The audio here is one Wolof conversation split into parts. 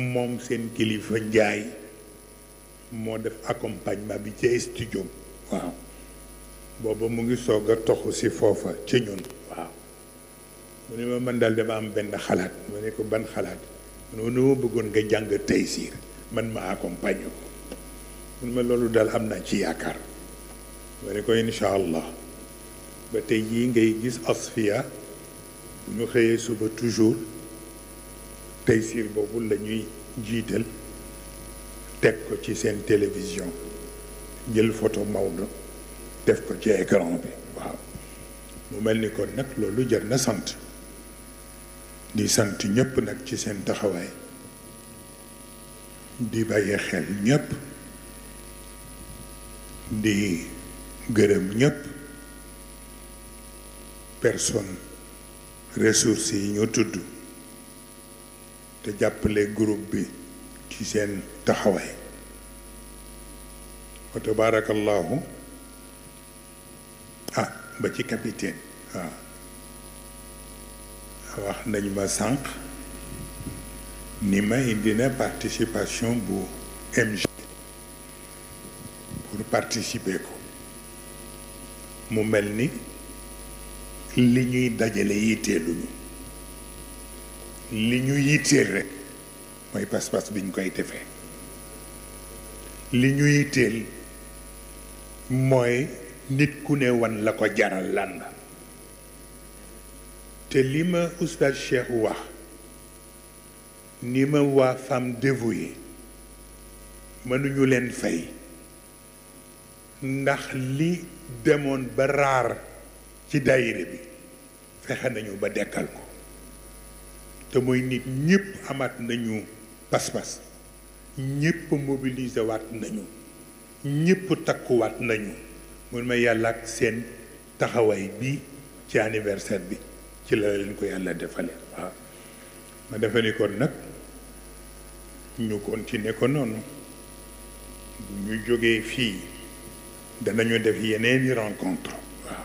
moom seen kilifa Njaay moo def accompagnement bi ci studio waaw booba mu ngi soog a toxu si foofa ci ñun waaw mu ne ma man daal dama am benn xalaat ma ne ko ban xalaat mu ne ma bëggoon nga jàng Taysiir man ma accompagne ko mu ne ma loolu daal am naa ci yaakaar ma ne ko incha allah ba tey jii ngay gis Asfiya bu ñu xëyee suba toujours Taysiir boobu la ñuy jiital teg ko ci seen télévision jël photo Maodo def ko ci écran bi waaw mu mel ni kon nag loolu jar na sant di sant ñëpp nag ci seen taxawaay di bàyyi xel ñëpp di gërëm ñëpp personne ressources yi ñu tudd te jàppale groupe bi ci seen taxawaay wa tabarakallahu ba ci capitaine waaw wax nañ ma sànq ni ma indi na participation bu MG pour participer ko mu mel ni li ñuy dajale yitteeluñu li ñu yitteel rek mooy pas-pas bi ñu koy defee li ñu yitteel mooy nit ku ne wan la ko jaral lan la te li ma oustaz Cheikh wax ni ma waa femme dévouée mënuñu leen fay ndax li demoon ba raar ci daayira bi fexe nañu ba dekkal ko te mooy nit ñëpp amaat nañu pas-pas ñëpp mobiliser waat nañu ñëpp takkuwaat nañu mun ma yàlla ak seen taxawaay bi ci anniversaire bi ci la leen ko yàlla defale waaw ma defe ni kon nag ñu continuer ko noonu bu ñu jógee fii danañu def yeneeni rencontre waaw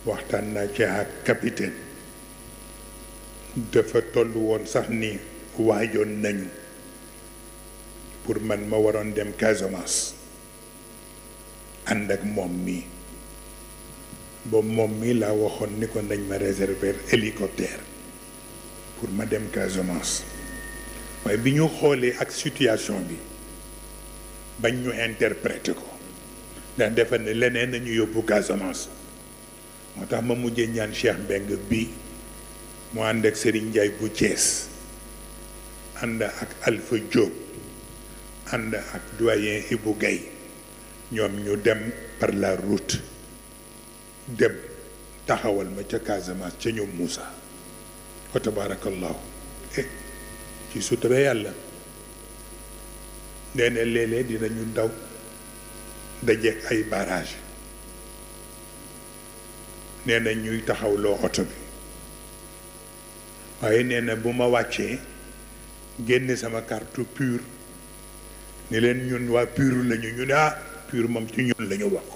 waxtaan naa ci ak capitaine dafa toll woon sax ni waajoon nañu pour man ma waroon dem Casamance ànd ak moom mii boobu moom mii laa waxoon ni ko nañ ma réserver hélicoptère pour ma dem Casamance waaye bi ñu xoolee ak situation bi bañ ñu interpréter ko ndax defe ne leneen nañu yóbbu Casamance moo tax ma mujjee ñaan Cheikh Mbeng bi mu ànd ak Serigne Ndiaye bu Thiès ànd ak Alpha Diop ànd ak doyen Ibou Gaye ñoom ñu dem par la route dem taxawal ma ca Casamance ca ñoom Moussa wa tabarakallahu ci sutura yàlla nee na léeg-léeg dinañu daw dajeek ay barrage nee na ñuy taxawloo oto bi waaye nee na bu ma wàccee génne sama carte pure ni leen ñun waa pure lañu ñu ne pure moom ci ñun la ñu bokk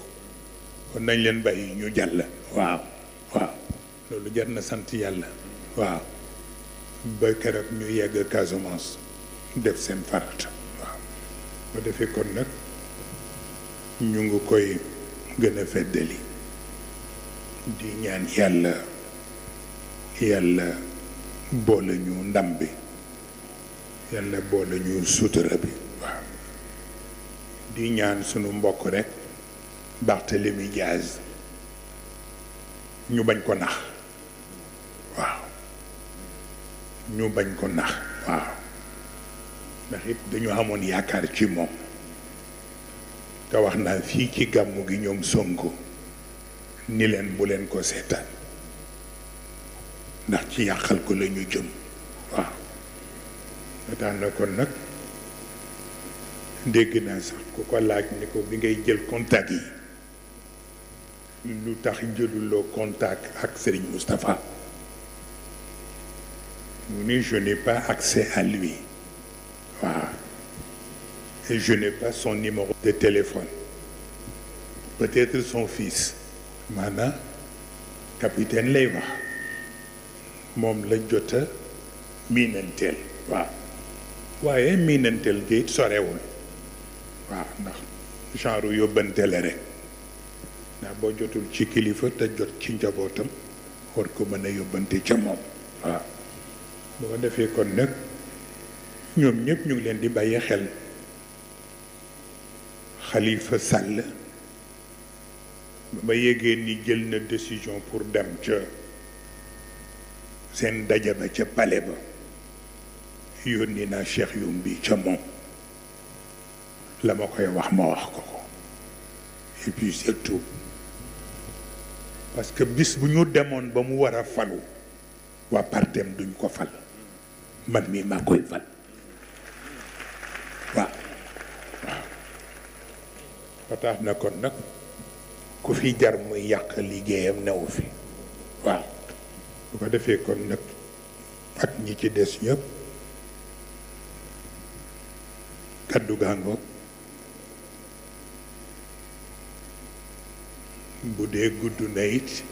kon nañ leen bàyyi ñu jàll waaw loolu jar na sant yàlla waaw ba keroog ñu yegg Casamance def seen farata waaw ba defee kon nag ñu ngi koy gën a feddali di ñaan yàlla boole ñu ndam bi yàlla boole ñu sutura bi waaw di ñaan sunu mbokk rek Barthélemy Diaz ñu bañ ko nax waaw ñu bañ ko nax waaw ndax it dañu amoon yaakaar ci moom te wax naa fii ci gàmmu gi ñoom Sonko ni leen bu leen ko seetaan ndax ci yàqal ko la ñu jëm waaw tax na kon nag dégg naa sax ku ko laaj ni ko bi ngay jël contact yi lu tax jëluloo contact ak Serigne Moustapha mu ni je n'ai pas accès à lui waaw et je n'ai pas son numéro de téléphone peut-être son fils maanaam capitaine lay wax moom la jota miinanteel waaw waaye miinanteel gi it sorewul waaw ndax genre yóbbante la rek ndax boo jotul ci kilifa te jot ci njabootam war ko mën a yóbbante ca moom waaw boo ko defee kon nag ñoom ñëpp ñu ngi leen di bàyyi xel Xalifa Sall ba ma yégee ni jël na décision pour dem ca seen daja ba ca palais ba yónni naa Cheikh Yumbi ca moom la ma koy wax ma wax ko ko et puis c'est tout parce que bis bu ñu demoon ba mu war a falu waa partem duñ ko fal man mii maa koy fal waaw waaw ba tax na kon nag ku fi jar muy yàq liggéeyam newu fi waaw bu ko defee kon nag ak ñi ci des ñëpp kaddu gaango bu dee gudd na it